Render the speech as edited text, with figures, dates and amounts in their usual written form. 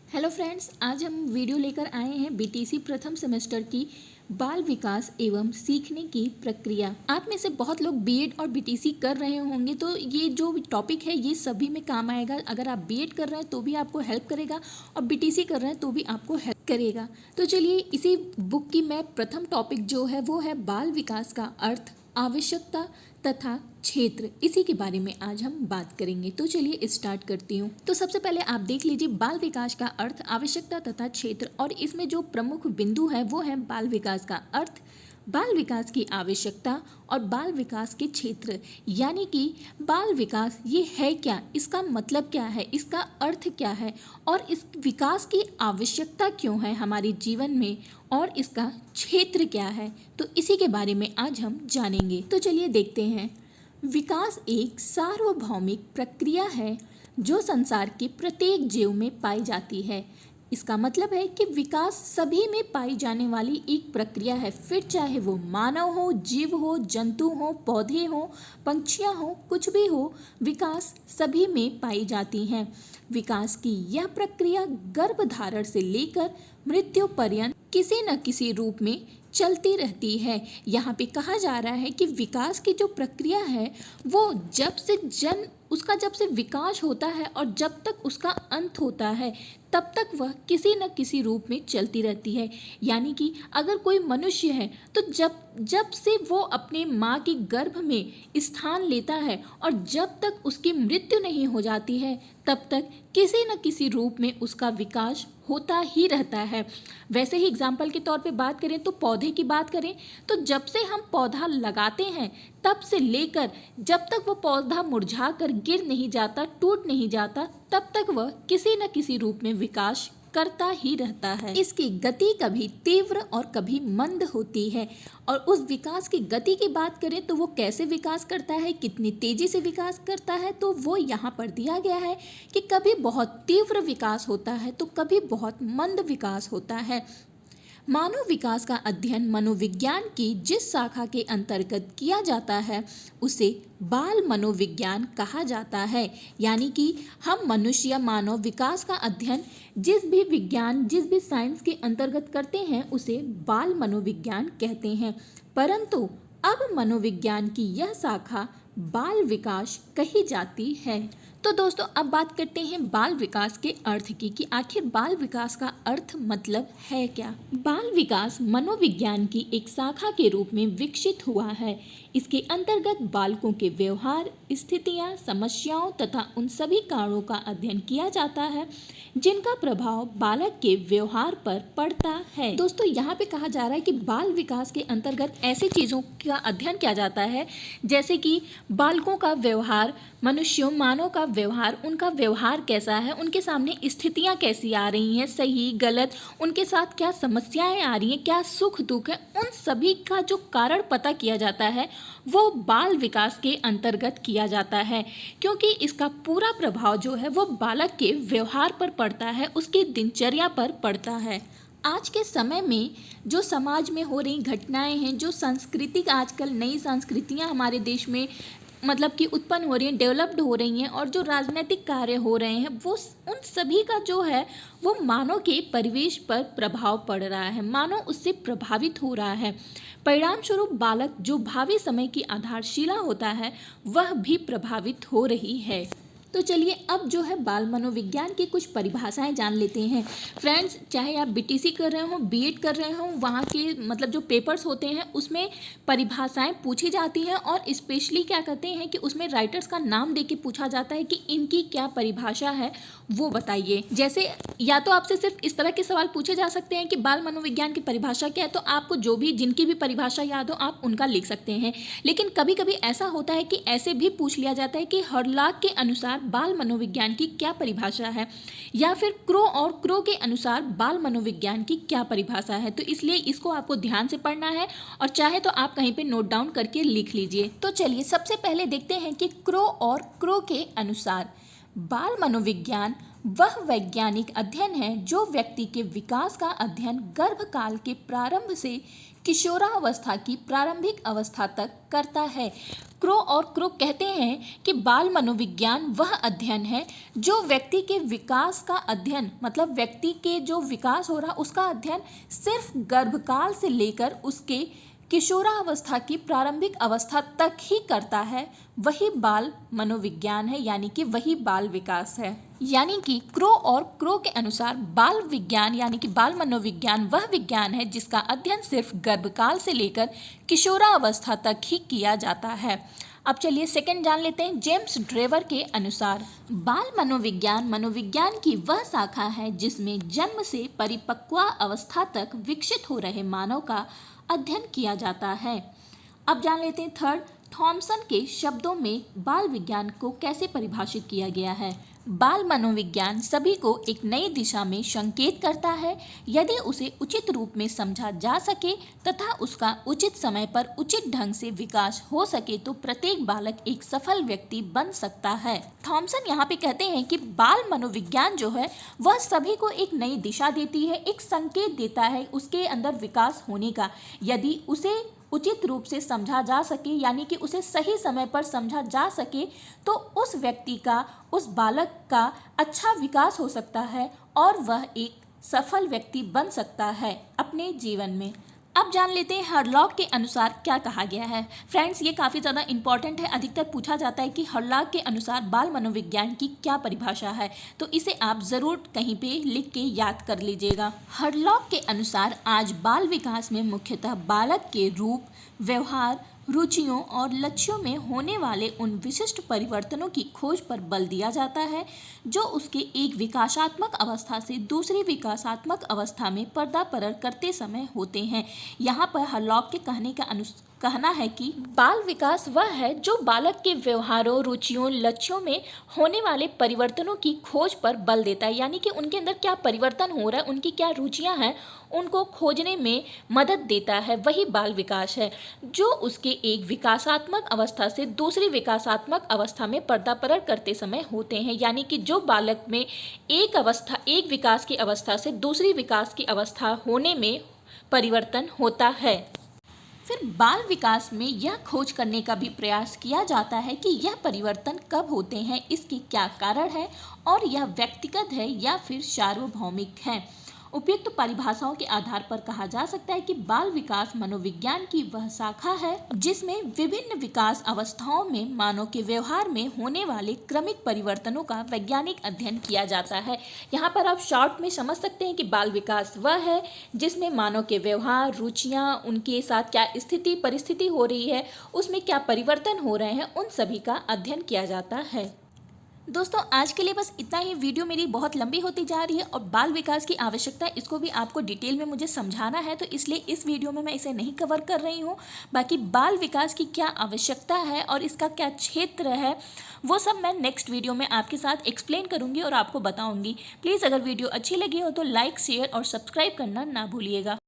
Hello friends, आज हम video लेकर आए हैं बीटीसी प्रथम सेमेस्टर की बाल विकास एवं सीखने की प्रक्रिया। आप में से बहुत लोग बीएड और बीटीसी कर रहे होंगे, तो ये जो टॉपिक है ये सभी में काम आएगा। अगर आप बीएड कर रहे हैं तो भी आपको हेल्प करेगा और बीटीसी कर रहे हैं तो भी आपको हेल्प करेगा। तो चलिए, इसी बुक की मैं प्रथम टॉपिक जो है वो है बाल विकास का अर्थ, आवश्यकता तथा क्षेत्र। इसी के बारे में आज हम बात करेंगे। तो चलिए स्टार्ट करती हूँ। तो सबसे पहले आप देख लीजिए बाल विकास का अर्थ, आवश्यकता तथा क्षेत्र, और इसमें जो प्रमुख बिंदु है वो है बाल विकास का अर्थ, बाल विकास की आवश्यकता और बाल विकास के क्षेत्र। यानी कि बाल विकास ये है क्या, इसका मतलब क्या है, इसका अर्थ क्या है और इस विकास की आवश्यकता क्यों है हमारे जीवन में, और इसका क्षेत्र क्या है। तो इसी के बारे में आज हम जानेंगे। तो चलिए देखते हैं। विकास एक सार्वभौमिक प्रक्रिया है जो संसार के प्रत्येक जीव में पाई जाती है। इसका मतलब है कि विकास सभी में पाई जाने वाली एक प्रक्रिया है, फिर चाहे वो मानव हो, जीव हो, जंतु हो, पौधे हो, पंछियां हो, कुछ भी हो, विकास सभी में पाई जाती हैं। विकास की यह प्रक्रिया गर्भधारण से लेकर मृत्यु पर्यंत किसी न किसी रूप में चलती रहती है। यहाँ पे कहा जा रहा है कि विकास की जो प्रक्रिया है वो जब से विकास होता है और जब तक उसका अंत होता है तब तक वह किसी न किसी रूप में चलती रहती है। यानी कि अगर कोई मनुष्य है तो जब से वो अपने माँ के गर्भ में स्थान लेता है और जब तक उसकी मृत्यु नहीं हो जाती है तब तक किसी न किसी रूप में उसका विकास होता ही रहता है। वैसे ही एग्जाम्पल के तौर पे बात करें तो पौधे की बात करें तो जब से हम पौधा लगाते हैं तब से लेकर जब तक वो पौधा मुरझा कर गिर नहीं जाता, टूट नहीं जाता, तब तक वह किसी न किसी रूप में विकास करता ही रहता है। इसकी गति कभी तीव्र और कभी मंद होती है। और उस विकास की गति की बात करें तो वो कैसे विकास करता है, कितनी तेजी से विकास करता है, तो वो यहाँ पर दिया गया है कि कभी बहुत तीव्र विकास होता है तो कभी बहुत मंद विकास होता है। मानव विकास का अध्ययन मनोविज्ञान की जिस शाखा के अंतर्गत किया जाता है उसे बाल मनोविज्ञान कहा जाता है। यानी कि हम मनुष्य या मानव विकास का अध्ययन जिस भी साइंस के अंतर्गत करते हैं उसे बाल मनोविज्ञान कहते हैं। परंतु अब मनोविज्ञान की यह शाखा बाल विकास कही जाती है। तो दोस्तों, अब बात करते हैं बाल विकास के अर्थ की कि आखिर बाल विकास का अर्थ मतलब है क्या। बाल विकास मनोविज्ञान की एक शाखा के रूप में विकसित हुआ है। इसके अंतर्गत बालकों के व्यवहार, स्थितियां, समस्याओं तथा उन सभी कारणों का अध्ययन किया जाता है जिनका प्रभाव बालक के व्यवहार पर पड़ता है। दोस्तों, यहाँ पे कहा जा रहा है कि बाल विकास के अंतर्गत ऐसी चीज़ों का अध्ययन किया जाता है जैसे कि बालकों का व्यवहार, मानव का व्यवहार, उनका व्यवहार कैसा है, उनके सामने स्थितियाँ कैसी आ रही हैं, सही गलत, उनके साथ क्या समस्याएं आ रही हैं, क्या सुख दुख है, उन सभी का जो कारण पता किया जाता है वो बाल विकास के अंतर्गत किया जाता है। क्योंकि इसका पूरा प्रभाव जो है वो बालक के व्यवहार पर पड़ता है, उसकी दिनचर्या पर पड़ता है। आज के समय में जो समाज में हो रही घटनाएं हैं, जो सांस्कृतिक आजकल नई संस्कृतियां हमारे देश में मतलब कि उत्पन्न हो रही हैं, डेवलप्ड हो रही हैं, और जो राजनीतिक कार्य हो रहे हैं वो उन सभी का जो है वो मानव के परिवेश पर प्रभाव पड़ रहा है, मानव उससे प्रभावित हो रहा है। परिणाम स्वरूप बालक जो भावी समय की आधारशिला होता है वह भी प्रभावित हो रही है। तो चलिए, अब जो है बाल मनोविज्ञान की कुछ परिभाषाएं जान लेते हैं। फ्रेंड्स, चाहे आप बीटीसी कर रहे हो, बीएड कर रहे हो, वहाँ के मतलब जो पेपर्स होते हैं उसमें परिभाषाएं पूछी जाती हैं और स्पेशली क्या कहते हैं कि उसमें राइटर्स का नाम देके पूछा जाता है कि इनकी क्या परिभाषा है वो बताइए। जैसे या तो आपसे सिर्फ इस तरह के सवाल पूछे जा सकते हैं कि बाल मनोविज्ञान की परिभाषा क्या है, तो आपको जिनकी भी परिभाषा याद हो आप उनका लिख सकते हैं। लेकिन कभी कभी ऐसा होता है कि ऐसे भी पूछ लिया जाता है कि हरलाक के अनुसार बाल मनोविज्ञान की क्या परिभाषा है, या फिर क्रो के अनुसार बाल मनोविज्ञान की क्या परिभाषा है। तो इसलिए इसको आपको ध्यान से पढ़ना है और चाहे तो आप कहीं पे नोट डाउन करके लिख लीजिए। तो चलिए सबसे पहले देखते हैं कि क्रो के अनुसार बाल मनोविज्ञान वह वैज्ञानिक अध्ययन है जो व्यक्ति के विकास का अध्ययन गर्भकाल के प्रारंभ से किशोरावस्था की प्रारंभिक अवस्था तक करता है। क्रो और क्रो कहते हैं कि बाल मनोविज्ञान वह अध्ययन है जो व्यक्ति के विकास का अध्ययन, मतलब व्यक्ति के जो विकास हो रहा उसका अध्ययन सिर्फ गर्भकाल से लेकर उसके किशोरावस्था की प्रारंभिक अवस्था तक ही करता है, वही बाल मनोविज्ञान है, यानी कि वही बाल विकास है। यानी कि क्रो और क्रो के अनुसार बाल विज्ञान यानी कि बाल मनोविज्ञान वह विज्ञान है जिसका अध्ययन सिर्फ गर्भकाल से लेकर किशोरावस्था तक ही किया जाता है। अब चलिए सेकंड जान लेते हैं। जेम्स ड्रेवर के अनुसार बाल मनोविज्ञान मनोविज्ञान की वह शाखा है जिसमें जन्म से परिपक्वावस्था तक विकसित हो रहे मानव का अध्ययन किया जाता है। अब जान लेते हैं थर्ड। थॉमसन के शब्दों में बाल विज्ञान को कैसे परिभाषित किया गया है। बाल मनोविज्ञान सभी को एक नई दिशा में संकेत करता है यदि उसे उचित रूप में समझा जा सके तथा उसका उचित समय पर उचित ढंग से विकास हो सके तो प्रत्येक बालक एक सफल व्यक्ति बन सकता है। थॉमसन यहाँ पे कहते हैं कि बाल मनोविज्ञान जो है वह सभी को एक नई दिशा देती है, एक संकेत देता है उसके अंदर विकास होने का, यदि उसे उचित रूप से समझा जा सके यानी कि उसे सही समय पर समझा जा सके तो उस व्यक्ति का, उस बालक का अच्छा विकास हो सकता है और वह एक सफल व्यक्ति बन सकता है अपने जीवन में। अब जान लेते हैं हरलॉक के अनुसार क्या कहा गया है। फ्रेंड्स, ये काफ़ी ज़्यादा इंपॉर्टेंट है। अधिकतर पूछा जाता है कि हरलॉक के अनुसार बाल मनोविज्ञान की क्या परिभाषा है, तो इसे आप ज़रूर कहीं पे लिख के याद कर लीजिएगा। हरलॉक के अनुसार आज बाल विकास में मुख्यतः बालक के रूप, व्यवहार, रुचियों और लक्ष्यों में होने वाले उन विशिष्ट परिवर्तनों की खोज पर बल दिया जाता है जो उसके एक विकासात्मक अवस्था से दूसरी विकासात्मक अवस्था में पर्दापरण करते समय होते हैं। यहाँ पर हरलॉक के कहना है कि बाल विकास वह है जो बालक के व्यवहारों, रुचियों, लक्ष्यों में होने वाले परिवर्तनों की खोज पर बल देता है, यानी कि उनके अंदर क्या परिवर्तन हो रहा है, उनकी क्या रुचियां हैं, उनको खोजने में मदद देता है, वही बाल विकास है जो उसके एक विकासात्मक अवस्था से दूसरी विकासात्मक अवस्था में पर्दापरण करते समय होते हैं। यानी कि जो बालक में एक विकास की अवस्था से दूसरी विकास की अवस्था होने में परिवर्तन होता है। फिर बाल विकास में यह खोज करने का भी प्रयास किया जाता है कि यह परिवर्तन कब होते हैं, इसके क्या कारण है और यह व्यक्तिगत है या फिर सार्वभौमिक है। उपयुक्त परिभाषाओं के आधार पर कहा जा सकता है कि बाल विकास मनोविज्ञान की वह शाखा है जिसमें विभिन्न विकास अवस्थाओं में मानव के व्यवहार में होने वाले क्रमिक परिवर्तनों का वैज्ञानिक अध्ययन किया जाता है। यहाँ पर आप शॉर्ट में समझ सकते हैं कि बाल विकास वह है जिसमें मानव के व्यवहार, रुचियाँ, उनके साथ क्या स्थिति परिस्थिति हो रही है, उसमें क्या परिवर्तन हो रहे हैं, उन सभी का अध्ययन किया जाता है। दोस्तों, आज के लिए बस इतना ही। वीडियो मेरी बहुत लंबी होती जा रही है और बाल विकास की आवश्यकता इसको भी आपको डिटेल में मुझे समझाना है, तो इसलिए इस वीडियो में मैं इसे नहीं कवर कर रही हूँ। बाकी बाल विकास की क्या आवश्यकता है और इसका क्या क्षेत्र है वो सब मैं नेक्स्ट वीडियो में आपके साथ एक्सप्लेन करूँगी और आपको बताऊँगी। प्लीज़ अगर वीडियो अच्छी लगी हो तो लाइक, शेयर और सब्सक्राइब करना ना भूलिएगा।